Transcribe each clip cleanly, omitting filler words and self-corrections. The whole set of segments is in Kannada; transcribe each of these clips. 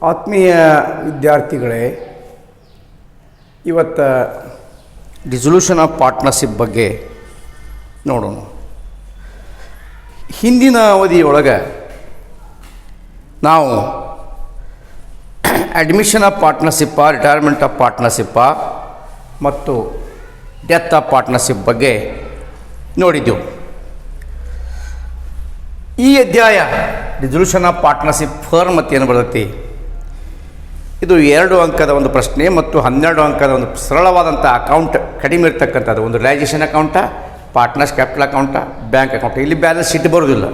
ಆತ್ಮೀಯ ವಿದ್ಯಾರ್ಥಿಗಳೇ, ಇವತ್ತು ಡಿಸಲ್ಯೂಷನ್ ಆಫ್ ಪಾರ್ಟ್ನರ್ಶಿಪ್ ಬಗ್ಗೆ ನೋಡೋಣ. ಹಿಂದಿನ ಅವಧಿಯೊಳಗೆ ನಾವು ಅಡ್ಮಿಷನ್ ಆಫ್ ಪಾರ್ಟ್ನರ್ಶಿಪ್ಪ, ರಿಟೈರ್ಮೆಂಟ್ ಆಫ್ ಪಾರ್ಟ್ನರ್ಶಿಪ್ಪ ಮತ್ತು ಡೆತ್ ಆಫ್ ಪಾರ್ಟ್ನರ್ಶಿಪ್ ಬಗ್ಗೆ ನೋಡಿದ್ದೆವು. ಈ ಅಧ್ಯಾಯ ಡಿಸಲ್ಯೂಷನ್ ಆಫ್ ಪಾರ್ಟ್ನರ್ಶಿಪ್ ಫರ್ಮ್ ಅಂತ ಏನು ಬರ್ತೈತಿ, ಇದು 2 ಅಂಕದ ಒಂದು ಪ್ರಶ್ನೆ ಮತ್ತು 12 ಅಂಕದ ಒಂದು ಸರಳವಾದಂಥ ಅಕೌಂಟ್ ಕಡಿಮೆ ಇರ್ತಕ್ಕಂಥದ್ದು. ಒಂದು realisation account, partners capital account, bank account. ಇಲ್ಲಿ ಬ್ಯಾಲೆನ್ಸ್ ಶೀಟ್ ಬರೋದಿಲ್ಲ.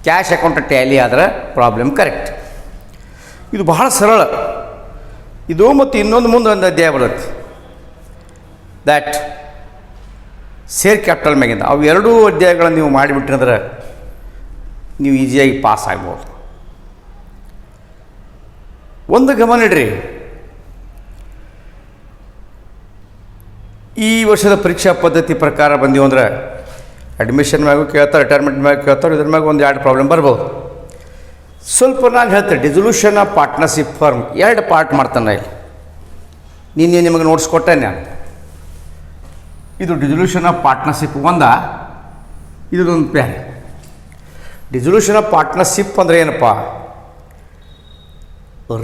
ಕ್ಯಾಶ್ ಅಕೌಂಟ್ ಟ್ಯಾಲಿ ಆದರೆ ಪ್ರಾಬ್ಲಮ್ ಕರೆಕ್ಟ್. ಇದು ಬಹಳ ಸರಳ. ಇದು ಮತ್ತು ಇನ್ನೊಂದು ಮುಂದೆ ಒಂದು ಅಧ್ಯಾಯ ಬರುತ್ತೆ, ದ್ಯಾಟ್ ಶೇರ್ ಕ್ಯಾಪಿಟಲ್ ಮ್ಯಾಗಿಂದ. ಅವು 2 ಅಧ್ಯಾಯಗಳನ್ನು ನೀವು ಮಾಡಿಬಿಟ್ರೆ ನೀವು ಈಸಿಯಾಗಿ ಪಾಸ್ ಆಗ್ಬೋದು. ಒಂದು ಗಮನ ಇಡ್ರಿ, ಈ ವರ್ಷದ ಪರೀಕ್ಷಾ ಪದ್ಧತಿ ಪ್ರಕಾರ ಬಂದೀವಿ ಅಂದ್ರೆ ಅಡ್ಮಿಷನ್ ಮ್ಯಾಗೂ ಕೇಳ್ತಾರೆ, ರಿಟೈರ್ಮೆಂಟ್ ಮ್ಯಾಗ ಕೇಳ್ತಾರೆ. ಇದ್ರ ಮ್ಯಾಗ ಒಂದು 2 ಪ್ರಾಬ್ಲಮ್ ಬರ್ಬೋದು. ಸ್ವಲ್ಪ ನಾನು ಹೇಳ್ತೇನೆ, dissolution of partnership firm 2 part ಮಾಡ್ತಾನೆ. ಇಲ್ಲಿ ನಿಮಗೆ ನೋಟ್ಸ್ ಕೊಟ್ಟೆ ನಾನು. ಇದು ಡಿಸಲ್ಯೂಷನ್ ಆಫ್ ಪಾರ್ಟ್ನರ್ಶಿಪ್ ಇದೊಂದು ಪ್ಯಾನ್. ಡಿಸಲ್ಯೂಷನ್ ಆಫ್ ಪಾರ್ಟ್ನರ್ಶಿಪ್ ಅಂದರೆ ಏನಪ್ಪ?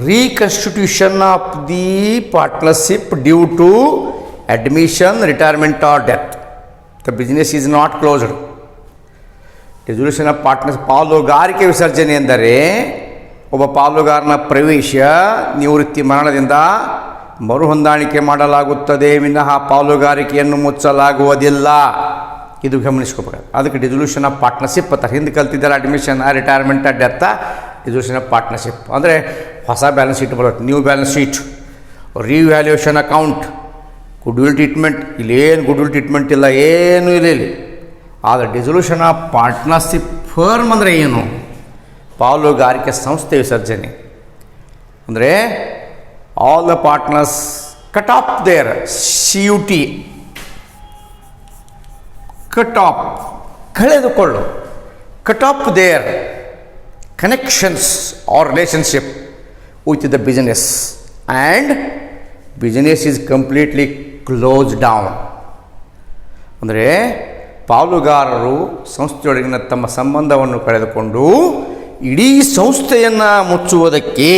Reconstitution of the partnership due to admission, retirement or death. The business is not closed. Dissolution of partnership ಪಾಲುಗಾರಿಕೆ ವಿಸರ್ಜನೆ ಎಂದರೆ ಒಬ್ಬ ಪಾಲುಗಾರನ ಪ್ರವೇಶ, ನಿವೃತ್ತಿ, ಮರಣದಿಂದ ಮರುಹೊಂದಾಣಿಕೆ ಮಾಡಲಾಗುತ್ತದೆ ವಿನಃ ಪಾಲುಗಾರಿಕೆಯನ್ನು ಮುಚ್ಚಲಾಗುವುದಿಲ್ಲ. ಇದು ಗಮನಿಸ್ಕೋಬೇಕು. ಅದಕ್ಕೆ ಡಿಸಲ್ಯೂಷನ್ ಆಫ್ ಪಾರ್ಟ್ನರ್ಶಿಪ್ ಅಂತ ಹಿಂದೆ ಕಲ್ತಿದ್ದಾರೆ. Admission, retirement, death, dissolution of partnership ಅಂದರೆ ಹೊಸ ಬ್ಯಾಲೆನ್ಸ್ ಶೀಟ್ ಬರುತ್ತೆ, new balance sheet, revaluation account, goodwill treatment. ಇಲ್ಲೇನು ಗುಡ್ ವಿಲ್ ಟ್ರೀಟ್ಮೆಂಟ್ ಇಲ್ಲ, ಏನೂ ಇಲ್ಲ ಇಲ್ಲಿ. ಆದರೆ ಡಿಸಲ್ಯೂಷನ್ ಆಫ್ ಪಾರ್ಟ್ನರ್ಶಿಪ್ ಫರ್ಮ್ ಅಂದರೆ ಏನು? ಪಾಲುಗಾರಿಕೆ ಸಂಸ್ಥೆ ವಿಸರ್ಜನೆ ಅಂದರೆ all the partners cut off their CUT, cut off, ಕಳೆದುಕೊಳ್ಳು, cut off their connections or relationship with the business and business is completely close down. ಅಂದರೆ ಪಾಲುಗಾರರು ಸಂಸ್ಥೆಯೊಳಗಿನ ತಮ್ಮ ಸಂಬಂಧವನ್ನು ಕಳೆದುಕೊಂಡು ಇಡೀ ಸಂಸ್ಥೆಯನ್ನು ಮುಚ್ಚುವುದಕ್ಕೆ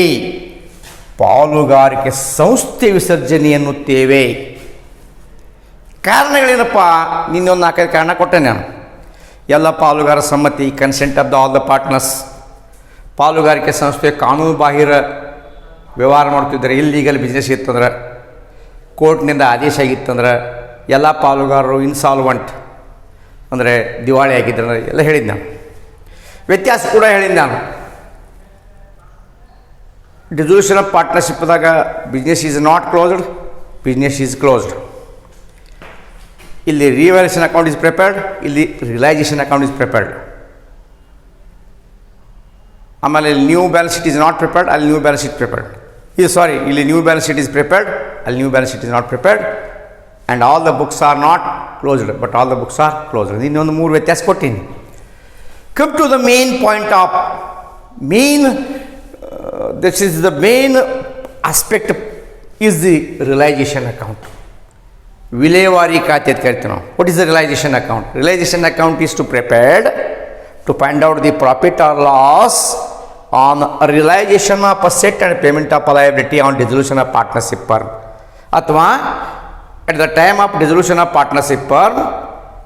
ಪಾಲುಗಾರಿಕೆ ಸಂಸ್ಥೆ ವಿಸರ್ಜನೆ ಎನ್ನುತ್ತೇವೆ. ಕಾರಣಗಳೇನಪ್ಪ? ನಿನ್ನೊಂದು 4 ಕಾರಣ ಕೊಟ್ಟೆ ನಾನು. ಎಲ್ಲ ಪಾಲುಗಾರ ಸಮ್ಮತಿ, consent of the all the partners. ಪಾಲುಗಾರಿಕೆ ಸಂಸ್ಥೆ ಕಾನೂನು ಬಾಹಿರ ವ್ಯವಹಾರ ಮಾಡ್ತಿದ್ದಾರೆ, ಇಲ್ಲೀಗಲ್ ಬಿಸ್ನೆಸ್ ಇತ್ತಂದ್ರೆ, ಕೋರ್ಟ್ನಿಂದ ಆದೇಶ ಆಗಿತ್ತಂದ್ರೆ, ಎಲ್ಲ ಪಾಲುಗಾರರು ಇನ್ಸಾಲ್ವೆಂಟ್ ಅಂದರೆ ದಿವಾಳಿ ಆಗಿದ್ದರೆ ಎಲ್ಲ ಹೇಳಿದ್ದು ನಾನು. ವ್ಯತ್ಯಾಸ ಕೂಡ ಹೇಳಿದ್ದು ನಾನು. ಡಿಸಲ್ಯೂಷನ್ ಆಫ್ ಪಾರ್ಟ್ನರ್ಶಿಪ್ದಾಗ business is not closed, business is closed. ಇಲ್ಲಿ ರಿವ್ಯಾಲ್ಯೂಯೇಷನ್ ಅಕೌಂಟ್ ಈಸ್ ಪ್ರಿಪೇರ್ಡ್, ಇಲ್ಲಿ ರಿಯಲೈಸೇಷನ್ ಅಕೌಂಟ್ ಈಸ್ ಪ್ರಿಪೇರ್ಡ್. ಆಮೇಲೆ ಇಲ್ಲಿ new balance sheet is not prepared, ಅಲ್ಲಿ ನ್ಯೂ ಬ್ಯಾಲೆನ್ಸ್ ಶೀಟ್ ಪ್ರಿಪೇರ್ಡ್. ಇಲ್ಲಿ new balance sheet is prepared, ಅಲ್ಲಿ new balance sheet is not prepared. And all the books are not closed, but all the books are closed. ಇನ್ನೊಂದು 3 ವ್ಯತ್ಯಾಸ ಕೊಟ್ಟೀನಿ. Come to the main point of this is the main aspect is the realization account. ವಿಲೇವಾರಿ ಖಾತೆ ಅಂತ ಕರಿತೀವಿ ನಾವು. What is the realisation account? Realisation account is to prepared to find out the profit or loss on realisation of asset and payment of liability on dissolution of partnership firm. ಅಥವಾ at the time of dissolution of partnership firm,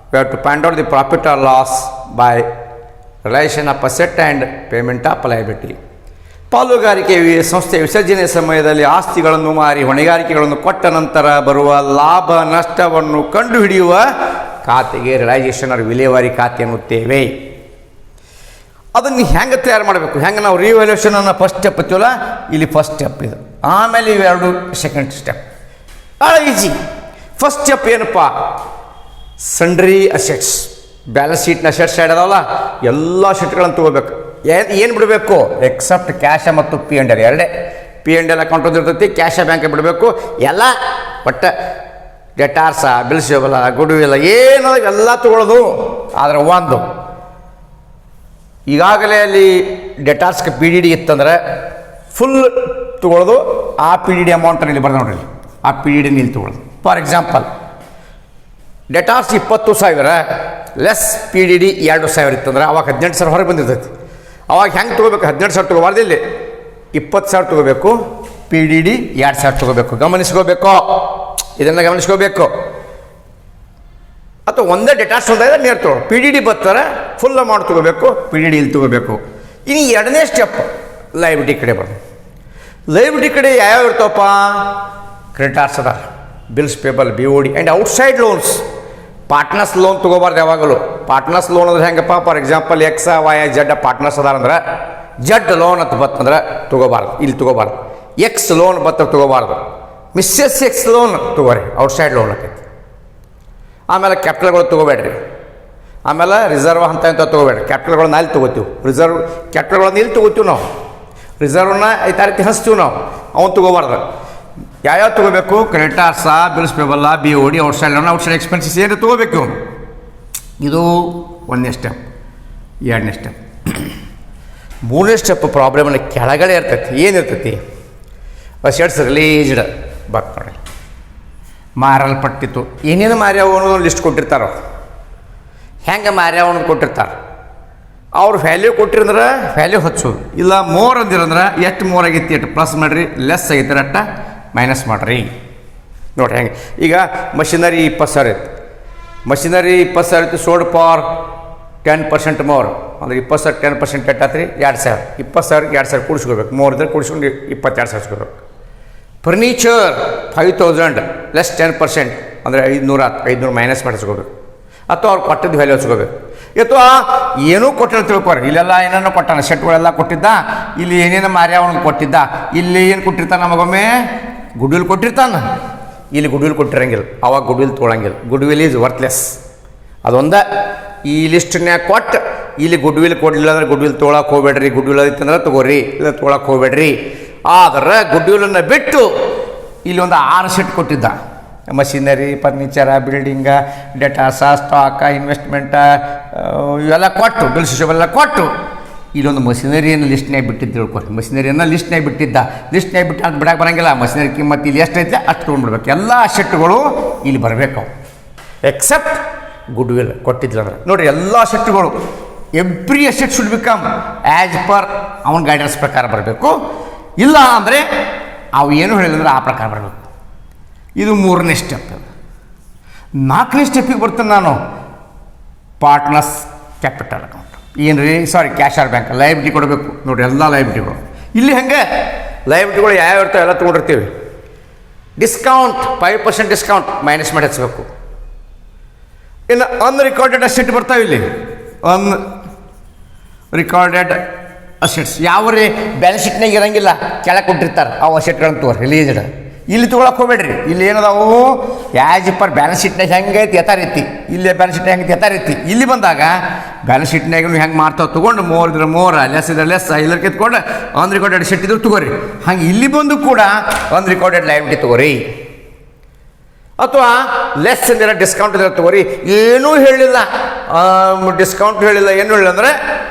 we have to find out the profit or loss by realization of asset and payment of liability. ಪಾಲುಗಾರಿಕೆ ಸಂಸ್ಥೆ ವಿಸರ್ಜನೆ ಸಮಯದಲ್ಲಿ ಆಸ್ತಿಗಳನ್ನು ಮಾರಿ ಹೊಣೆಗಾರಿಕೆಗಳನ್ನು ಕೊಟ್ಟ ನಂತರ ಬರುವ ಲಾಭ ನಷ್ಟವನ್ನು ಕಂಡುಹಿಡಿಯುವ ಖಾತೆಗೆ ರಿಯಲೈಸೇಷನ್ ಆರ್ ವಿಲೇವಾರಿ ಖಾತೆ ಎನ್ನುತ್ತೇವೆ. ಅದನ್ನು ಹೆಂಗೆ ತಯಾರು ಮಾಡಬೇಕು? ಹೆಂಗೆ ನಾವು ರಿವ್ಯಾಲ್ಯೂಯೇಷನನ್ನು ಫಸ್ಟ್ ಸ್ಟೆಪ್ ಹತ್ತೀವಲ್ಲ, ಇಲ್ಲಿ ಫಸ್ಟ್ ಸ್ಟೆಪ್ ಇದು. ಆಮೇಲೆ ಇವೆರಡು ಸೆಕೆಂಡ್ ಸ್ಟೆಪ್. ಭಾಳ ಈಜಿ. ಫಸ್ಟ್ ಸ್ಟೆಪ್ ಏನಪ್ಪ? Sundry assets. ಬ್ಯಾಲೆನ್ಸ್ ಶೀಟ್ನ ಅಸೆಟ್ಸ್ ಸೈಡ್ ಅದಾವಲ್ಲ, ಎಲ್ಲ ಶೀಟ್ಗಳನ್ನು ತೊಗೋಬೇಕು. ಏನು ಬಿಡಬೇಕು? ಎಕ್ಸೆಪ್ಟ್ ಕ್ಯಾಶ ಮತ್ತು P&L. ಎರಡೇ. P&L ಅಕೌಂಟ್ ಒಂದು ಇರ್ತೈತಿ, ಕ್ಯಾಶ ಬ್ಯಾಂಕ್ ಬಿಡಬೇಕು. ಎಲ್ಲ ಒಟ್ಟು ಡೆಟಾರ್ಸ, ಬಿಲ್ಸ್ ಇಲ್ಲ, ಗುಡ್ ಇಲ್ಲ, ಏನೋ ಎಲ್ಲ ತೊಗೊಳ್ಳೋದು. ಆದರೆ ಒಂದು ಈಗಾಗಲೇ ಅಲ್ಲಿ ಡೆಟಾರ್ಸ್ಗೆ PDD ಇತ್ತಂದ್ರೆ ಫುಲ್ ತೊಗೊಳ್ಳೋದು ಆ ಪಿ ಡಿ ಡಿ ಅಮೌಂಟನ್ನು ಇಲ್ಲಿ ಬರ್ದು ನೋಡ್ರಿ, ಆ ಪಿ ಡಿ ಡಿನ ಇಲ್ಲಿ ತೊಗೊಳ್ಳೋದು. For example debtors 20,000 less P D D 2,000 ಇತ್ತಂದ್ರೆ ಅವಾಗ 18,000 ಹೊರಗೆ ಬಂದಿರ್ತೈತಿ. ಅವಾಗ ಹೆಂಗೆ ತೊಗೋಬೇಕು? 18,000 ತೊಗೋಬಾರ್ದು, ಇಲ್ಲಿ 20,000 ತೊಗೋಬೇಕು, ಪಿ ಡಿ ಡಿ 2,000 ತೊಗೋಬೇಕು. ಗಮನಿಸ್ಕೋಬೇಕು, ಇದನ್ನು ಗಮನಿಸ್ಕೋಬೇಕು. ಅಥವಾ ಒಂದೇ ಡೆಟಾರ್ಸ್ ಒಂದಾದ್ರೆ ನೇರ್ ತೊಗೊಳ್ಳೋ, ಪಿ ಡಿ ಡಿ ಬರ್ತಾರೆ ಫುಲ್ ಅಮೌಂಟ್ ತೊಗೋಬೇಕು, ಪಿ ಡಿ ಡಿ ಇಲ್ಲಿ ತೊಗೋಬೇಕು. ಇನ್ನು ಎರಡನೇ ಸ್ಟೆಪ್ ಲೈಬಿಲಿಟಿ ಕಡೆ ಬರೋದು. ಲೈಬಿಲಿಟಿ ಕಡೆ ಯಾವ್ಯಾವ ಇರ್ತಾವಪ್ಪ? ಕ್ರೆಡಿಟಾರ್ಸ್ ಅದ, bills payable, B O D and outside loans. Partners loan ತೊಗೋಬಾರ್ದು ಯಾವಾಗಲೂ. ಪಾರ್ಟ್ನರ್ಸ್ ಲೋನ್ ಅಂದ್ರೆ ಹೆಂಗಪ್ಪ? For example X Y Z partners ಅದಾರಂದ್ರೆ ಜಡ್ ಲೋನ್ ಅಂತ ಬತ್ತಂದ್ರೆ ತೊಗೋಬಾರ್ದು, ಇಲ್ಲಿ ತೊಗೋಬಾರ್ದು. ಎಕ್ಸ್ ಲೋನ್ ಬತ್ತ ತೊಗೋಬಾರ್ದು, ಮಿಸ್ಸಸ್ ಎಕ್ಸ್ ಲೋನ್ ತೊಗೋರಿ, ಔಟ್ಸೈಡ್ ಲೋನ್ ಆಕೈತಿ. ಆಮೇಲೆ ಕ್ಯಾಪಿಟಲ್ಗಳು ತೊಗೋಬೇಡ್ರಿ. ಆಮೇಲೆ ರಿಸರ್ವ್ ಅಂತ ತೊಗೋಬೇಡ್ರಿ. ಕ್ಯಾಪಿಟಲ್ಗಳನ್ನ ಅಲ್ಲಿ ತೊಗೋತೀವಿ, ರಿಸರ್ವ್ ಕ್ಯಾಪಿಟಲ್ಗಳನ್ನ ಇಲ್ಲಿ ತೊಗೋತೀವಿ ನಾವು. ರಿಸರ್ವ್ನ ಈ ರೀತಿ ಹಚ್ತೀವಿ ನಾವು, ಅವ್ನು ತೊಗೋಬಾರ್ದು. ಯಾವ್ಯಾವ ತೊಗೋಬೇಕು? ಕ್ರೆಡಿಟಾರ್ಸ, ಬಿಲ್ಸ್ ಪೇಬಲ್ಲ, B O D, outside loan, outside expenses ಏನು ತೊಗೋಬೇಕು. ಇದು ಒಂದನೇ ಸ್ಟೆಪ್. ಎರಡನೇ ಸ್ಟೆಪ್. ಮೂರನೇ ಸ್ಟೆಪ್ ಪ್ರಾಬ್ಲಮ್ನ ಕೆಳಗಡೆ ಇರ್ತೈತಿ. ಏನಿರ್ತೈತಿ? ಅಸೆಟ್ಸ್ ರಿಲೀಸ್ಡ್ ಬರ್ತಾರೆ, ಮಾರಲ್ಪಟ್ಟಿತ್ತು. ಏನೇನು ಮಾರ್ಯಾವ ಅನ್ನೋದು ಲಿಸ್ಟ್ ಕೊಟ್ಟಿರ್ತಾರೋ, ಹೆಂಗೆ ಮಾರ್ಯಾವ ಅನ್ನೋದು ಕೊಟ್ಟಿರ್ತಾರೆ. ಅವ್ರು ವ್ಯಾಲ್ಯೂ ಕೊಟ್ಟಿರಂದ್ರೆ ವ್ಯಾಲ್ಯೂ ಹಚ್ಚೋದು, ಇಲ್ಲ ಮೋರ್ ಅಂದಿರಂದ್ರೆ ಎಷ್ಟು ಮೋರ್ ಆಗೈತಿ ಅಷ್ಟು ಪ್ಲಸ್ ಮಾಡಿರಿ, ಲೆಸ್ ಆಗೈತಿ ಅಟ್ಟ ಮೈನಸ್ ಮಾಡಿರಿ. ನೋಡಿರಿ ಹೆಂಗೆ. ಈಗ ಮಷಿನರಿ 20,000 ಇತ್ತು, ಮಷಿನರಿ 20,000 ಇತ್ತು, ಸೋಲ್ಡ್ ಫಾರ್ 10% ಮೋರ್ ಅಂದ್ರೆ 20,000 10% ಎಟ್ಟಾತ್ರಿ 2,000. 20,000ಕ್ಕೆ 2,000 ಕೂಡಿಸ್ಕೋಬೇಕು, ಮೋರ್ ಇದ್ರೆ ಕೂಡಿಸ್ಕೊಂಡು 22,000 ಹಚ್ಕೋಬೇಕು. ಫರ್ನಿಚರ್ 5,000 ಲೆಸ್ 10% ಅಂದರೆ 500 ಮೈನಸ್ ಮಾಡಿಸ್ಕೋಬೇಕು. ಅಥವಾ ಅವ್ರು ಕೊಟ್ಟಿದ್ದು ವ್ಯಾಲ್ಯೂ ಹಚ್ಕೋಬೇಕು. ಅಥವಾ ಏನೂ ಕೊಟ್ಟಿಲ್ಲ ತಿಳ್ಕೊರಿ, ಇಲ್ಲೆಲ್ಲ ಏನೇನೋ ಕೊಟ್ಟಾನ, ಶೆಟ್ಗಳೆಲ್ಲ ಕೊಟ್ಟಿದ್ದ, ಇಲ್ಲಿ ಏನೇನು ಮಾರ್ಯಾವನಿಗೆ ಕೊಟ್ಟಿದ್ದ, ಇಲ್ಲಿ ಏನು ಕೊಟ್ಟಿರ್ತಾನೆ ನಮಗೊಮ್ಮೆ ಗುಡ್ ವಿಲ್ ಕೊಟ್ಟಿರ್ತಾನೆ, ಇಲ್ಲಿ ಗುಡ್ ವಿಲ್ ಕೊಟ್ಟಿರಂಗಿಲ್ಲ, ಅವಾಗ ಗುಡ್ ವಿಲ್ ತೊಗೊಳಂಗಿಲ್ಲ. Goodwill is worthless. ಅದೊಂದು ಈ ಲಿಸ್ಟ್ನ್ಯಾಗ ಕೊಟ್ಟು ಇಲ್ಲಿ ಗುಡ್ ವಿಲ್ ಕೊಡಲಿಲ್ಲ ಅಂದ್ರೆ ಗುಡ್ ವಿಲ್ ತೊಗೊಳಕ್ಕೆ ಹೋಗ್ಬೇಡ್ರಿ. ಗುಡ್ ವಿಲ್ ಐತಂದ್ರೆ ತೊಗೋರಿ, ಇಲ್ಲ ತೊಗೊಳಕ್ಕೆ ಹೋಗ್ಬೇಡ್ರಿ. ಆದ್ರೆ ಗುಡ್ ವಿಲನ್ನು ಬಿಟ್ಟು ಇಲ್ಲಿ ಒಂದು 6 ಸೆಟ್ ಕೊಟ್ಟಿದ್ದ, ಮಷಿನರಿ, ಫರ್ನಿಚರ, ಬಿಲ್ಡಿಂಗ, ಡೆಟಾಸ, ಸ್ಟಾಕ, ಇನ್ವೆಸ್ಟ್ಮೆಂಟ ಇವೆಲ್ಲ ಕೊಟ್ಟು, ಬಿಲ್ಸ್ ಎಲ್ಲ ಕೊಟ್ಟು ಇಲ್ಲೊಂದು ಮಷಿನರಿಯನ್ನು ಲಿಸ್ಟ್ನಾಗ ಬಿಟ್ಟಿದ್ದು ತಿಳ್ಕೊರಿ. ಮಷಿನರಿಯನ್ನು ಲಿಸ್ಟ್ನಾಗ ಬಿಟ್ಟಿದ್ದ, ಲಿಸ್ಟ್ನಾಗ ಬಿಟ್ಟು ಅಂತ ಬಿಡಕ್ಕೆ ಬರೋಂಗಿಲ್ಲ. ಮಷಿನರಿ ಕಿಮ್ಮತ್ತು ಇಲ್ಲಿ ಎಷ್ಟೈತೆ ಅಷ್ಟು ತೊಗೊಂಡ್ಬಿಡ್ಬೇಕು. ಎಲ್ಲ ಅಸೆಟ್ಗಳು ಇಲ್ಲಿ ಬರಬೇಕು, ಎಕ್ಸೆಪ್ಟ್ ಗುಡ್ ವಿಲ್ ಕೊಟ್ಟಿದ್ದಿಲ್ಲ ಅಂದ್ರೆ. ನೋಡಿರಿ, ಎಲ್ಲ ಅಸೆಟ್ಗಳು every asset should become as per ಅವನ ಗೈಡೆನ್ಸ್ ಪ್ರಕಾರ ಬರಬೇಕು. ಇಲ್ಲ ಅಂದರೆ ಅವು ಏನು ಹೇಳಿದ್ರೆ ಆ ಪ್ರಕಾರ ಬರಬೇಕು. ಇದು ಮೂರನೇ ಸ್ಟೆಪ್. ನಾಲ್ಕನೇ ಸ್ಟೆಪ್ಪಿಗೆ ಬರ್ತಾನೆ ನಾನು, ಪಾರ್ಟ್ನರ್ಸ್ ಕ್ಯಾಪಿಟಲ್ ಅಕೌಂಟ್. ಏನು ರೀ? ಸಾರಿ, ಕ್ಯಾಶ್ ಆರ್ ಬ್ಯಾಂಕ್. ಲೈಬಿಲಿಟಿ ಕೊಡಬೇಕು. ನೋಡಿರಿ, ಎಲ್ಲ ಲೈಬಿಲಿಟಿಗಳು ಇಲ್ಲಿ ಹೆಂಗೆ ಲೈಬಿಲಿಟಿಗಳು ಯಾವ್ಯಾವ ಇರ್ತಾವೆ ಎಲ್ಲ ತೊಗೊಂಡಿರ್ತೀವಿ. ಡಿಸ್ಕೌಂಟ್ 5% ಡಿಸ್ಕೌಂಟ್ ಮೈನಸ್ ಮಾಡಿ ಹಚ್ಚಬೇಕು. ಇನ್ನು ಅನ್ರಿಕಾರ್ಡೆಡ್ ಅಸೆಟ್ ಬರ್ತಾವೆ ಇಲ್ಲಿ. ರಿಕಾರ್ಡೆಡ್ ಅಸೆಟ್ಸ್ ಯಾವ ರೀ ಬ್ಯಾಲೆನ್ಸ್ ಶೀಟ್ನಾಗ ಇರೋಂಗಿಲ್ಲ, ಕೆಳಗೆ ಕೊಟ್ಟಿರ್ತಾರೆ ಅವು ಅಸೆಟ್ಗಳನ್ನು ತೊಗೊರಿ, ರಿಲೀಸ್ಡ್. ಇಲ್ಲಿ ತೊಗೊಳಕ್ಕೆ ಹೋಗ್ಬೇಡ್ರಿ. ಇಲ್ಲಿ ಏನದಾವು ಆ್ಯಸ್ ಪರ್ ಬ್ಯಾಲೆನ್ಸ್ ಶೀಟ್ನಾಗ ಹೆಂಗೆ ಐತಿ ಯಥಾ ರೀತಿ, ಇಲ್ಲಿ ಬ್ಯಾಲೆನ್ಸ್ ಶೀಟ್ನಾಗ ಹೆಂಗೆ ಯಥಾ ರೀತಿ. ಇಲ್ಲಿ ಬಂದಾಗ ಬ್ಯಾಲೆನ್ಸ್ ಶೀಟ್ನಾಗ ಹೆಂಗೆ ಮಾಡ್ತಾವೆ ತೊಗೊಂಡು ಮೋರ್ ಇದ್ರೆ ಮೋರ, ಲೆಸ್ ಇದ್ರೆ ಲೆಸ್, ಇಲ್ಲರ್ ಕೆತ್ಕೊಂಡು ಅನ್ರಿಕಾರ್ಡೆಡ್ ಅಸೆಟ್ ಇದ್ರು ತೊಗೋರಿ. ಹಂಗೆ ಇಲ್ಲಿ ಬಂದು ಕೂಡ ಅನ್ರಿಕಾರ್ಡೆಡ್ ಲಯಬಿಲಿಟಿ ತೊಗೋರಿ. ಅಥವಾ ಲೆಸ್ ಅಂದರೆ ಡಿಸ್ಕೌಂಟ್ ಇದ್ರೆ ತೊಗೋರಿ. ಏನೂ ಹೇಳಿಲ್ಲ, ಡಿಸ್ಕೌಂಟ್ ಹೇಳಿಲ್ಲ, ಏನು ಹೇಳಿಲ್ಲ ಅಂದರೆ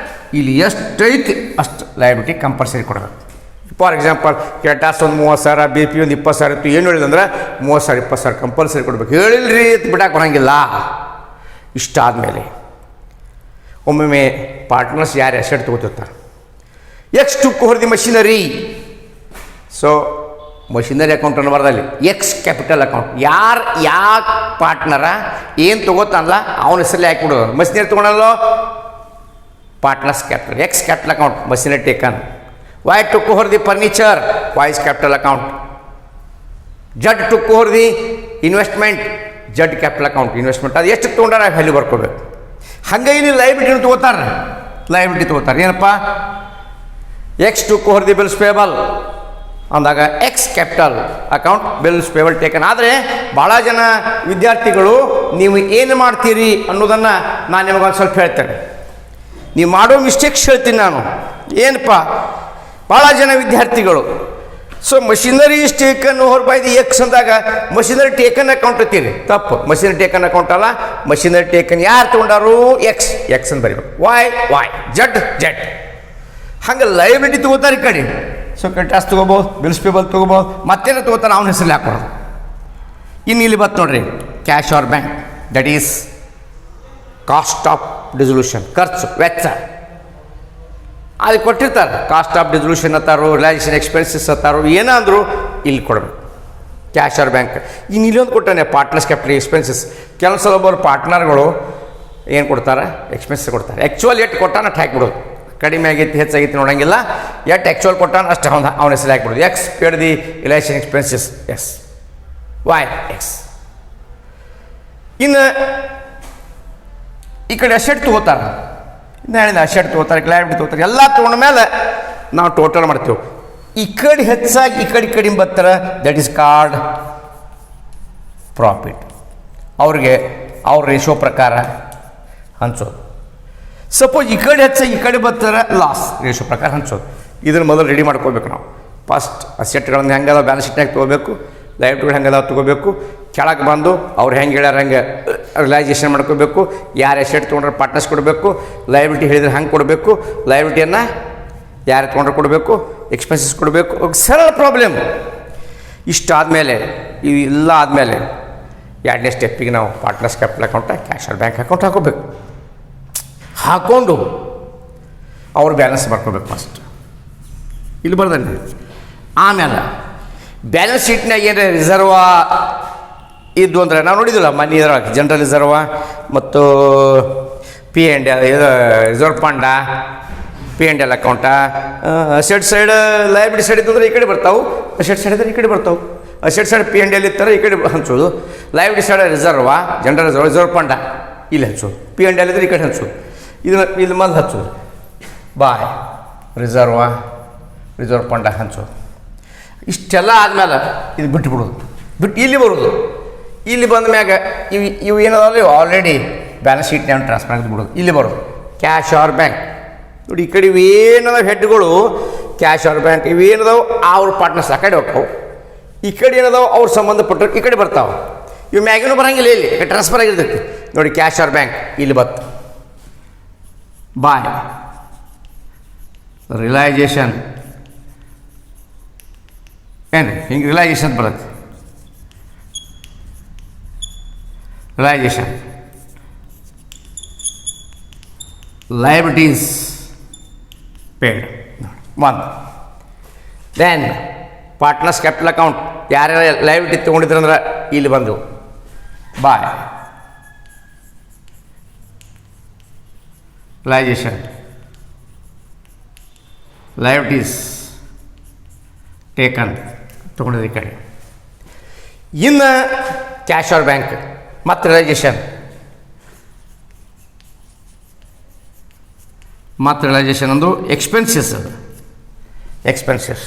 ಇಲ್ಲಿ ಎಷ್ಟೈತಿ ಅಷ್ಟು ಲಯಬಿಲಿಟಿ ಕಂಪಲ್ಸರಿ ಕೊಡಬೇಕು. ಫಾರ್ ಎಕ್ಸಾಂಪಲ್ ಕ್ರೆಡಿಟಾರ್ಸ್ ಒಂದು 30,000, ಬಿ ಪಿ ಒಂದು 20,000 ಇತ್ತು. ಏನು ಹೇಳಿದಂದ್ರೆ 30,000 20,000 ಕಂಪಲ್ಸರಿ ಕೊಡಬೇಕು. ಹೇಳಿಲ್ರಿ ಅಂತ ಬಿಡಕ್ಕೆ ಬರೋಂಗಿಲ್ಲ. ಇಷ್ಟ ಆದಮೇಲೆ ಒಮ್ಮೊಮ್ಮೆ ಪಾರ್ಟ್ನರ್ಸ್ ಯಾರು ಅಸೆಟ್ ತೊಗೋತಿರ್ತಾರೆ. X took over the machinery. So machinery account ಅನ್ನಬಾರ್ದಲ್ಲಿ ಎಕ್ಸ್ ಕ್ಯಾಪಿಟಲ್ ಅಕೌಂಟ್. ಯಾವ ಪಾರ್ಟ್ನರ ಏನು ತೊಗೋತಾನಲ್ಲ ಅವನ ಹೆಸರಲ್ಲಿ ಹಾಕಿಬಿಡೋದು. ಮಷಿನರಿ ತೊಗೊಳಲ್ಲೋ partners capital, X capital account, machinery taken. Y took over the furniture, Y's capital account. Z took over the investment, Z capital account, investment. ಅದು ಎಷ್ಟು ತೊಗೊಂಡಾರ ವ್ಯಾಲ್ಯೂ ಬರ್ಕೋಬೇಕು. ಹಾಗೆ ಇಲ್ಲಿ ಲೈಬಿಲಿಟಿನ ತೊಗೋತಾರೆ, ಲೈಬಿಲಿಟಿ ತೊಗೋತಾರೆ. ಏನಪ್ಪ? X took over the bills payable ಅಂದಾಗ X capital account, bills payable taken. ಆದರೆ ಭಾಳ ಜನ ವಿದ್ಯಾರ್ಥಿಗಳು ನೀವು ಏನು ಮಾಡ್ತೀರಿ ಅನ್ನೋದನ್ನು ನಾನು ನಿಮಗೊಂದು ಸ್ವಲ್ಪ ಹೇಳ್ತೇನೆ. ನೀವು ಮಾಡೋ ಮಿಸ್ಟೇಕ್ಸ್ ಹೇಳ್ತೀನಿ ನಾನು. ಏನಪ್ಪ? ಭಾಳ ಜನ ವಿದ್ಯಾರ್ಥಿಗಳು so machinery is taken over by the X ಅಂದಾಗ ಮಷಿನರಿ ಟೇಕನ್ ಅಕೌಂಟ್ ಅಂತೀರಿ. ತಪ್ಪು. ಮಷಿನರಿ ಟೇಕನ್ ಅಕೌಂಟ್ ಅಲ್ಲ, ಮಷಿನರಿ ಟೇಕನ್ ಯಾರು ತೊಗೊಂಡಾರು? ಎಕ್ಸ್ ಅಂತ ಬರೀಬೇಕು. ವೈ ಜಡ್. ಹಂಗೆ ಲಯಬಿಲಿಟಿ ತೊಗೋತಾರೆ ಈ ಕಡೆ. ಸೊ ಕ್ರೆಡಿಟಾರ್ಸ್ ತೊಗೋಬೋದು, ಬಿಲ್ಸ್ ಪೇಬಲ್ ತೊಗೋಬೋದು, ಮತ್ತೇನೋ ತೊಗೋತಾನೆ ಅವನ ಹೆಸರಲ್ಲಿ ಹಾಕ್ಕೊಡೋದು. ಇನ್ನು ಇಲ್ಲಿ ಬತ್ತು ನೋಡ್ರಿ cash or bank, that is cost of dissolution, ಖರ್ಚು ವೆಚ್ಚ. ಅಲ್ಲಿ ಕೊಟ್ಟಿರ್ತಾರೆ cost of dissolution ಅತ್ತಾರೋ, realisation expenses ಅತ್ತಾರೋ, ಏನಾದರೂ ಇಲ್ಲಿ ಕೊಡಬೇಕು ಕ್ಯಾಶ್ ಆರ್ ಬ್ಯಾಂಕ್. ಇನ್ನು ಇಲ್ಲೊಂದು ಕೊಟ್ಟಾನೆ ಪಾರ್ಟ್ನರ್ಸ್ ಕ್ಯಾಪಿಟಲ್ ಎಕ್ಸ್ಪೆನ್ಸಸ್. ಕೆಲವು ಸಲ ಒಬ್ಬರು ಪಾರ್ಟ್ನರ್ಗಳು ಏನು ಕೊಡ್ತಾರೆ, ಎಕ್ಸ್ಪೆನ್ಸಸ್ ಕೊಡ್ತಾರೆ. ಆ್ಯಕ್ಚುವಲ್ ಎಷ್ಟು ಕೊಟ್ಟಾನ ಅಷ್ಟು ಹಾಕ್ಬಿಡೋದು, ಕಡಿಮೆ ಆಗೈತಿ ಹೆಚ್ಚಾಗೈತಿ ನೋಡೋಂಗಿಲ್ಲ, ಎಷ್ಟು ಆ್ಯಕ್ಚುವಲ್ ಕೊಟ್ಟಾನ ಅಷ್ಟು ಅವನ ಹೆಸರು ಹಾಕ್ಬಿಡೋದು. X paid the realisation expenses, S Y X. ಇನ್ನು ಈ ಕಡೆ ಅಸೆಟ್ ತೊಗೋತಾರೆ, ಇನ್ನು ಹೇಳಿದ ಅಸೆಟ್ ತೊಗೋತಾರೆ, ಕ್ಲಾರಿಟಿ ತೊಗೋತಾರೆ, ಎಲ್ಲ ತೊಗೊಂಡ ಮೇಲೆ ನಾವು ಟೋಟಲ್ ಮಾಡ್ತೀವಿ. ಈ ಕಡೆ ಹೆಚ್ಚಾಗಿ ಈ ಕಡಿಮೆ ಬರ್ತಾರೆ, ದಟ್ ಈಸ್ ಕಾರ್ಡ್ ಪ್ರಾಫಿಟ್. ಅವ್ರಿಗೆ ಅವ್ರ ರೇಷೋ ಪ್ರಕಾರ ಹಂಚೋದು. ಸಪೋಸ್ ಈ ಕಡೆ ಹೆಚ್ಚಾಗಿ ಈ ಕಡೆ ಬರ್ತಾರೆ, ಲಾಸ್ ರೇಷೋ ಪ್ರಕಾರ ಹಂಚೋದು. ಇದನ್ನು ಮೊದಲು ರೆಡಿ ಮಾಡ್ಕೋಬೇಕು ನಾವು. ಫಸ್ಟ್ ಅಸೆಟ್ಗಳನ್ನು ಹೆಂಗದ ಬ್ಯಾಲೆನ್ಸ್ ಶೀಟ್ನಾಗ ತೊಗೋಬೇಕು, ಲೈಬಿಲಿಟಿಗಳು ಹೆಂಗದ ತೊಗೋಬೇಕು, ಕೆಳಗೆ ಬಂದು ಅವ್ರು ಹೆಂಗೆ ಹೇಳ್ಯಾರ ಹಂಗೆ ರಿಲೈಸೇಷನ್ ಮಾಡ್ಕೋಬೇಕು. ಯಾರು ಅಸೆಟ್ ತೊಗೊಂಡ್ರೆ ಪಾರ್ಟ್ನರ್ಸ್ ಕೊಡಬೇಕು, ಲೈಬಿಲಿಟಿ ಹೇಳಿದ್ರೆ ಹಂಗೆ ಕೊಡಬೇಕು, ಲೈಬಿಲಿಟಿಯನ್ನು ಯಾರು ತೊಗೊಂಡ್ರೆ ಕೊಡಬೇಕು, ಎಕ್ಸ್ಪೆನ್ಸಸ್ ಕೊಡಬೇಕು. ಸರಳ ಪ್ರಾಬ್ಲಮ್. ಇಷ್ಟಾದಮೇಲೆ ಇವೆಲ್ಲ ಆದಮೇಲೆ ಎರಡನೇ ಸ್ಟೆಪ್ಪಿಗೆ ನಾವು partners capital account, cash or bank account ಹಾಕ್ಕೊಂಡು ಅವ್ರು ಬ್ಯಾಲೆನ್ಸ್ ಮಾಡ್ಕೋಬೇಕು ಫಸ್ಟ್. ಇಲ್ಲಿ ಬರ್ದಂಗೆ ಆಮೇಲೆ ಬ್ಯಾಲೆನ್ಸ್ ಶೀಟ್ನಾಗ ಏನು ರಿಸರ್ವ ಇದ್ದು ಅಂದರೆ ನಾವು ನೋಡಿದ್ದಿಲ್ಲ ಮನಿ ಇದ್ರಾಗ ಜನರಲ್ ರಿಸರ್ವ ಮತ್ತು ಪಿ ಆ್ಯಂಡ್ ಇದು reserve fund, P and L account. Asset side liability side ಇದ್ದಂದ್ರೆ ಈ ಕಡೆ ಬರ್ತಾವೆ, ಅಸೆಟ್ ಸೈಡ್ ಇದ್ರೆ ಈ ಕಡೆ ಬರ್ತಾವೆ. Asset side P and L ಇರ್ತಾರೆ, ಈ ಕಡೆ ಹಂಚೋದು. Liability side reserve, general reserve, reserve fund ಇಲ್ಲಿ ಹಂಚೋದು. ಪಿ ಆ್ಯಂಡ್ ಎಲ್ ಇದ್ರೆ ಈ ಕಡೆ ಹಂಚೋದು. ಇಲ್ಲಿ ಮೊದಲು ಹಂಚೋದು ಬಾಯ್ ರಿಸರ್ವ, ರಿಸರ್ವ್ ಫಂಡ ಹಂಚೋದು. ಇಷ್ಟೆಲ್ಲ ಆದಮೇಲೆ ಇದು ಬಿಟ್ಟುಬಿಡೋದು, ಬಿಟ್ಟು ಇಲ್ಲಿ ಬರೋದು. ಇಲ್ಲಿ ಬಂದ ಮ್ಯಾಗ ಇವು ಏನದಾವಲ್ಲ ಆಲ್ರೆಡಿ ಬ್ಯಾಲೆನ್ಸ್ ಶೀಟ್ನಾಗ ಟ್ರಾನ್ಸ್ಫರ್ ಆಗಿದ್ದು ಬಿಡೋದು. ಇಲ್ಲಿ ಬರೋದು ಕ್ಯಾಶ್ ಆರ್ ಬ್ಯಾಂಕ್. ನೋಡಿ ಈ ಕಡೆ ಇವೇನದಾವ ಹೆಡ್ಗಳು ಕ್ಯಾಶ್ ಆರ್ ಬ್ಯಾಂಕ್, ಇವೇನದಾವ ಅವ್ರ ಪಾರ್ಟ್ನರ್ಸ್ ಆ ಕಡೆ ಹೋಗ್ತಾವೆ, ಈ ಕಡೆ ಏನದಾವ ಅವ್ರು ಸಂಬಂಧಪಟ್ಟರು ಈ ಕಡೆ ಬರ್ತಾವೆ. ಇವು ಮ್ಯಾಗಿನೂ ಬರೋಂಗಿಲ್ಲ, ಇಲ್ಲಿ ಟ್ರಾನ್ಸ್ಫರ್ ಆಗಿರ್ತೈತಿ. ನೋಡಿ ಕ್ಯಾಶ್ ಆರ್ ಬ್ಯಾಂಕ್ ಇಲ್ಲಿ ಬತ್ತು ಬಾಯ್ ರಿಲೈಸೇಷನ್, ಏನು ಹಿಂಗೆ ರಿಲೈಸೇಷನ್ ಬರುತ್ತೆ. ರಿಲೈಸೇಷನ್ ಲಯಬಿಲಿಟೀಸ್ ಪೇಡ್ ಒಂದು. ದೆನ್ ಪಾರ್ಟ್ನರ್ಸ್ ಕ್ಯಾಪಿಟಲ್ ಅಕೌಂಟ್, ಯಾರ್ಯಾರು ಲಯಬಿಲಿಟಿ ತೊಗೊಂಡಿದ್ರಂದ್ರೆ ಇಲ್ಲಿ ಬಂದು ಬಾಯ್ ರಿಲೈಸೇಷನ್ ಲಯಬಿಲಿಟೀಸ್ ಟೇಕನ್ ತೊಗೊಂಡಿದ್ದು ಈ ಕಡೆ. ಇನ್ನು ಕ್ಯಾಶ್ ಆರ್ ಬ್ಯಾಂಕ್ ಮತ್ತು ರಿಲೈಸೇಷನ್, ಮತ್ತು ರಿಲೈಸೇಷನ್ ಒಂದು ಎಕ್ಸ್ಪೆನ್ಸಸ್, ಅದು ಎಕ್ಸ್ಪೆನ್ಸಸ್.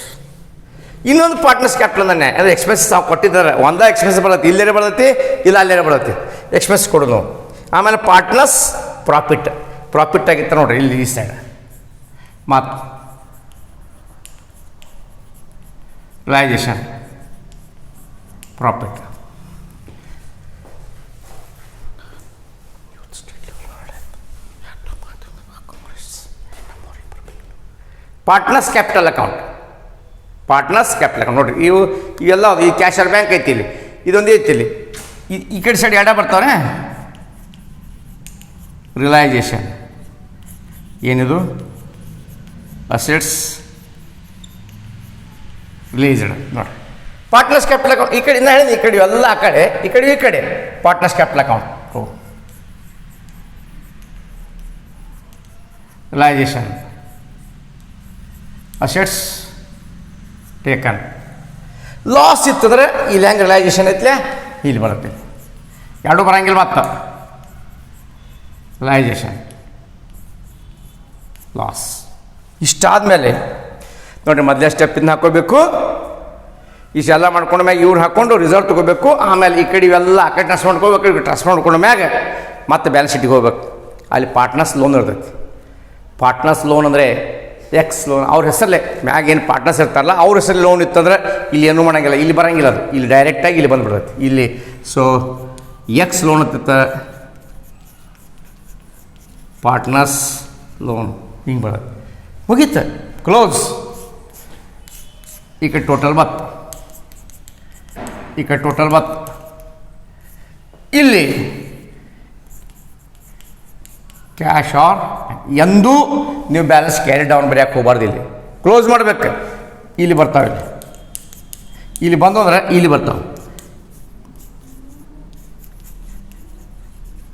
ಇನ್ನೊಂದು ಪಾರ್ಟ್ನರ್ಸ್ ಕ್ಯಾಪಿಟಲ್ ಅಂದಾನೆ ಅಂದರೆ ಎಕ್ಸ್ಪೆನ್ಸಸ್ ನಾವು ಕೊಟ್ಟಿದ್ದಾರೆ. ಒಂದೇ ಎಕ್ಸ್ಪೆನ್ಸ್ ಬರತ್ತೆ, ಇಲ್ಲೇನೇ ಬರತ್ತೆ, ಇಲ್ಲ ಅಲ್ಲೇನೇ ಬರತ್ತೆ, ಎಕ್ಸ್ಪೆನ್ಸ್ ಕೊಡೋದು ನಾವು. ಆಮೇಲೆ ಪಾರ್ಟ್ನರ್ಸ್ ಪ್ರಾಫಿಟ್ ಆಗಿತ್ತು ನೋಡ್ರಿ ಇಲ್ಲಿ ಈ ಸೈಡ್. ಮತ್ತು realisation profit. Partners capital account, partners capital account ನೋಡಿರಿ. ಇವೆಲ್ಲ ಈ ಕ್ಯಾಶ್ ಆರ್ ಬ್ಯಾಂಕ್ ಐತಿ, ಇಲ್ಲಿ ಇದೊಂದೇ ಐತಿ. ಇಲ್ಲಿ ಈ ಕಡೆ ಸೈಡ್ ಎರಡ ಬರ್ತಾವೆ. ರಿಲೈಸೇಷನ್ ಏನಿದು ಅಸೆಟ್ಸ್ ರಿಲೀಸ್ಡ್ ನೋಡಿ. ಪಾರ್ಟ್ನರ್ಸ್ ಕ್ಯಾಪಿಟಲ್ ಅಕೌಂಟ್ ಈ ಕಡೆಯಿಂದ ಹೇಳಿದ ಈ ಕಡೆ ಎಲ್ಲ ಆ ಕಡೆ, ಈ ಕಡೆ partners capital account. Realisation assets taken. Loss ಇತ್ತಂದ್ರೆ ಇಲ್ಲಿ ಹೆಂಗೆ ರಿಲೈಸೇಷನ್ ಐತ್ಲೆ ಇಲ್ಲಿ ಬರುತ್ತೆ, ಎರಡೂ ಬರಂಗಿಲ್ಲ. ಮತ್ತು ರಿಲೈಸೇಷನ್ ಲಾಸ್. ಇಷ್ಟಾದಮೇಲೆ ನೋಡಿರಿ ಮೊದಲೇ ಸ್ಟೆಪ್ಪಿಂದ ಹಾಕೋಬೇಕು. ಇಷ್ಟೆಲ್ಲ ಮಾಡ್ಕೊಂಡ ಮ್ಯಾಗ ಇವ್ರು ಹಾಕ್ಕೊಂಡು ರಿಸಲ್ಟ್ ತೊಗೋಬೇಕು. ಆಮೇಲೆ ಈ ಕಡೆ ಇವೆಲ್ಲ ಆ ಕಡೆ ಟ್ರಾನ್ಸ್ಫರ್ ಮಾಡ್ಕೋಬೇಕು, ಈ ಕಡೆ ಟ್ರಾನ್ಸ್ಫರ್ ಮಾಡ್ಕೊಂಡ ಮ್ಯಾಗ ಮತ್ತೆ ಬ್ಯಾಲೆನ್ಸ್ ಶೀಟಿಗೆ ಹೋಗ್ಬೇಕು. ಅಲ್ಲಿ ಪಾರ್ಟ್ನರ್ಸ್ ಲೋನ್ ಇರ್ತೈತಿ. ಪಾರ್ಟ್ನರ್ಸ್ ಲೋನ್ ಅಂದರೆ ಎಕ್ಸ್ ಲೋನ್, ಅವ್ರ ಹೆಸರಲ್ಲೇ ಮ್ಯಾಗ ಏನು ಪಾರ್ಟ್ನರ್ಸ್ ಇರ್ತಾರಲ್ಲ ಅವ್ರ ಹೆಸರಲ್ಲಿ ಲೋನ್ ಇತ್ತಂದ್ರೆ ಇಲ್ಲಿ ಏನೂ ಮಾಡೋಂಗಿಲ್ಲ, ಇಲ್ಲಿ ಬರೋಂಗಿಲ್ಲ. ಅದು ಇಲ್ಲಿ ಡೈರೆಕ್ಟಾಗಿ ಇಲ್ಲಿ ಬಂದುಬಿಡ್ತೈತಿ ಇಲ್ಲಿ. ಸೊ ಎಕ್ಸ್ ಲೋನ್ ಇರ್ತಿತ್ತ, ಪಾರ್ಟ್ನರ್ಸ್ ಲೋನ್ ಹಿಂಗೆ ಬರೋದು ಮುಗೀತು, ಕ್ಲೋಸ್. ಈ ಕಡೆ ಟೋಟಲ್ ಬತ್ತು, ಈ ಕಡೆ ಟೋಟಲ್ ಬತ್ತು. ಇಲ್ಲಿ ಕ್ಯಾಶ್ ಆರ್ ಎಂದೂ ನೀವು ಬ್ಯಾಲೆನ್ಸ್ ಕ್ಯಾರಿ ಡೌನ್ ಬರೆಯಕ್ಕೆ ಹೋಗ್ಬಾರ್ದು. ಇಲ್ಲಿ ಕ್ಲೋಸ್ ಮಾಡ್ಬೇಕು. ಇಲ್ಲಿ ಬರ್ತಾವೆ, ಇಲ್ಲಿ ಬಂದು ಅಂದ್ರೆ ಇಲ್ಲಿ ಬರ್ತಾವೆ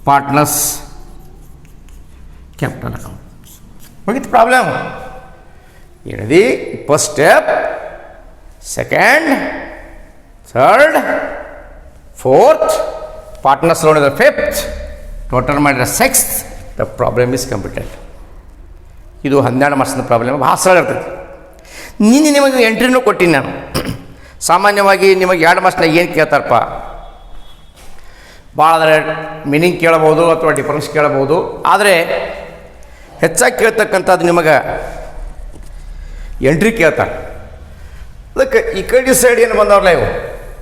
ಪಾರ್ಟ್ನರ್ಸ್ ಕ್ಯಾಪಿಟಲ್ ಅಕೌಂಟ್. ಮುಗಿತು ಪ್ರಾಬ್ಲಮ್. ಏನದಿ first step, second, third, fourth, partners loan ಇದ್ರೆ ಫಿಫ್ತ್, ಟೋಟಲ್ ಮಾಡಿದ್ರೆ sixth. The problem is completed. ಇದು 12 ಮಾರ್ಕ್ಸ್ನ ಪ್ರಾಬ್ಲಮ್. ಭಾಳ ಸರಳ ಇರ್ತೈತಿ. ನಿಮಗೆ ಎಂಟ್ರಿನೂ ಕೊಟ್ಟಿನಿ ನಾನು. ಸಾಮಾನ್ಯವಾಗಿ ನಿಮಗೆ 2 ಮಾರ್ಕ್ಸ್ನಾಗ ಏನು ಕೇಳ್ತಾರಪ್ಪ, ಭಾಳ ಆದರೆ ಮೀನಿಂಗ್ ಕೇಳಬಹುದು ಅಥವಾ ಡಿಫರೆನ್ಸ್ ಕೇಳಬಹುದು. ಆದರೆ ಹೆಚ್ಚಾಗಿ ಕೇಳ್ತಕ್ಕಂಥದ್ದು ನಿಮಗೆ ಎಂಟ್ರಿ ಕೇಳ್ತಾರೆ. ಅದಕ್ಕೆ ಈ ಕಡೆ ಸೈಡ್ ಏನು ಬಂದವ್ರಲ್ಲ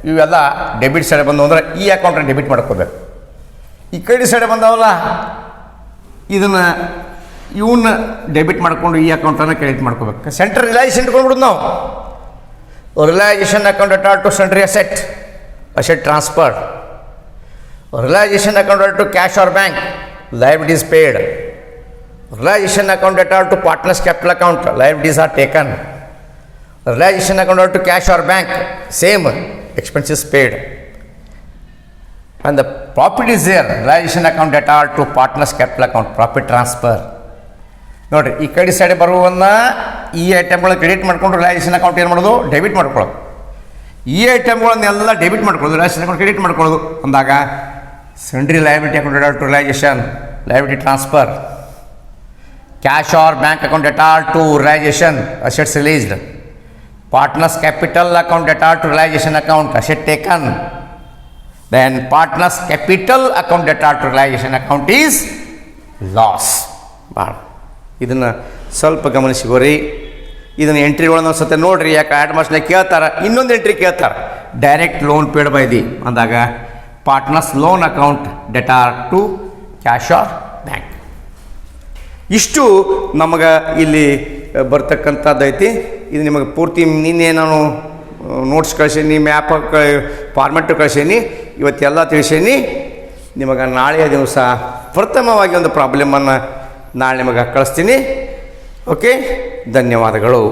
ಇವೆಲ್ಲ ಡೆಬಿಟ್ ಸೈಡ್ ಬಂದವು ಅಂದ್ರೆ ಈ ಅಕೌಂಟನ್ನು ಡೆಬಿಟ್ ಮಾಡ್ಕೋಬೇಕು. ಈ ಕಡೆ ಸೈಡ್ ಬಂದವಲ್ಲ ಇದನ್ನು ಇವನ್ನ ಡೆಬಿಟ್ ಮಾಡಿಕೊಂಡು ಈ ಅಕೌಂಟನ್ನು ಕ್ರೆಡಿಟ್ ಮಾಡ್ಕೋಬೇಕು. ಸೆಂಟ್ರಲ್ ರಿಲೈಸೇಷನ್ ಇಟ್ಕೊಂಡ್ಬಿಡೋದು ನಾವು. Realisation account debtor to sundry asset, asset transfer. Realization account to cash or bank, liabilities paid. Realization account to partners capital account, liabilities are taken. Realization account to cash or bank, same, expenses paid. And the profit is there. Realization account to partners capital account, profit transfer. ನೋಡಿರಿ, ಈ ಕಡೆ ಸೈಡ್ ಬರುವನ್ನ ಈ ಐಟಮ್ಗಳನ್ನ ಕ್ರೆಡಿಟ್ ಮಾಡ್ಕೊಂಡು ರಿಲೈಸೇಷನ್ ಅಕೌಂಟ್ ಏನು ಮಾಡೋದು, ಡೆಬಿಟ್ ಮಾಡ್ಕೊಳ್ಳೋದು. ಈ ಐಟಮ್ಗಳನ್ನೆಲ್ಲ ಡೆಬಿಟ್ ಮಾಡ್ಕೊಳ್ಳೋದು, ರಿಲೈಸೇಷನ್ ಅಕೌಂಟ್ ಕ್ರೆಡಿಟ್ ಮಾಡ್ಕೊಳ್ಳೋದು ಅಂದಾಗ sundry liability account to realization, liability transfer. Cash or bank account to realization, assets released. Partners capital account to realization account, asset taken. Then partners capital account to realization account is loss. ಇದನ್ನು ಸ್ವಲ್ಪ ಗಮನಿಸಿಗೋರಿ. ಇದನ್ನು ಎಂಟ್ರಿ ಒಳಗೆ ಸತೆ ನೋಡ್ರಿ, ಯಾಕೆ 2 ಮಾರ್ಕ್ಸ್ನಾಗ ಕೇಳ್ತಾರೆ. ಇನ್ನೊಂದು ಎಂಟ್ರಿ ಕೇಳ್ತಾರೆ, direct loan paid by the ಅಂದಾಗ partners loan account debtor to cash or bank. ಇಷ್ಟು ನಮಗೆ ಇಲ್ಲಿ ಬರ್ತಕ್ಕಂಥದ್ದೈತಿ. ಇದು ನಿಮಗೆ ಪೂರ್ತಿ ನಿನ್ನೆ ನಾನು ನೋಟ್ಸ್ ಕಳಿಸೀನಿ, ಮ್ಯಾಪ್ ಫಾರ್ಮೆಟ್ ಕಳಿಸೀನಿ, ಇವತ್ತೆಲ್ಲ ತಿಳಿಸೀನಿ. ನಿಮಗೆ ನಾಳೆಯ ದಿವಸ ಪ್ರಥಮವಾಗಿ ಒಂದು ಪ್ರಾಬ್ಲಮನ್ನು ನಾಳೆ ನಿಮಗೆ ಕಳಿಸ್ತೀನಿ. ಓಕೆ, ಧನ್ಯವಾದಗಳು.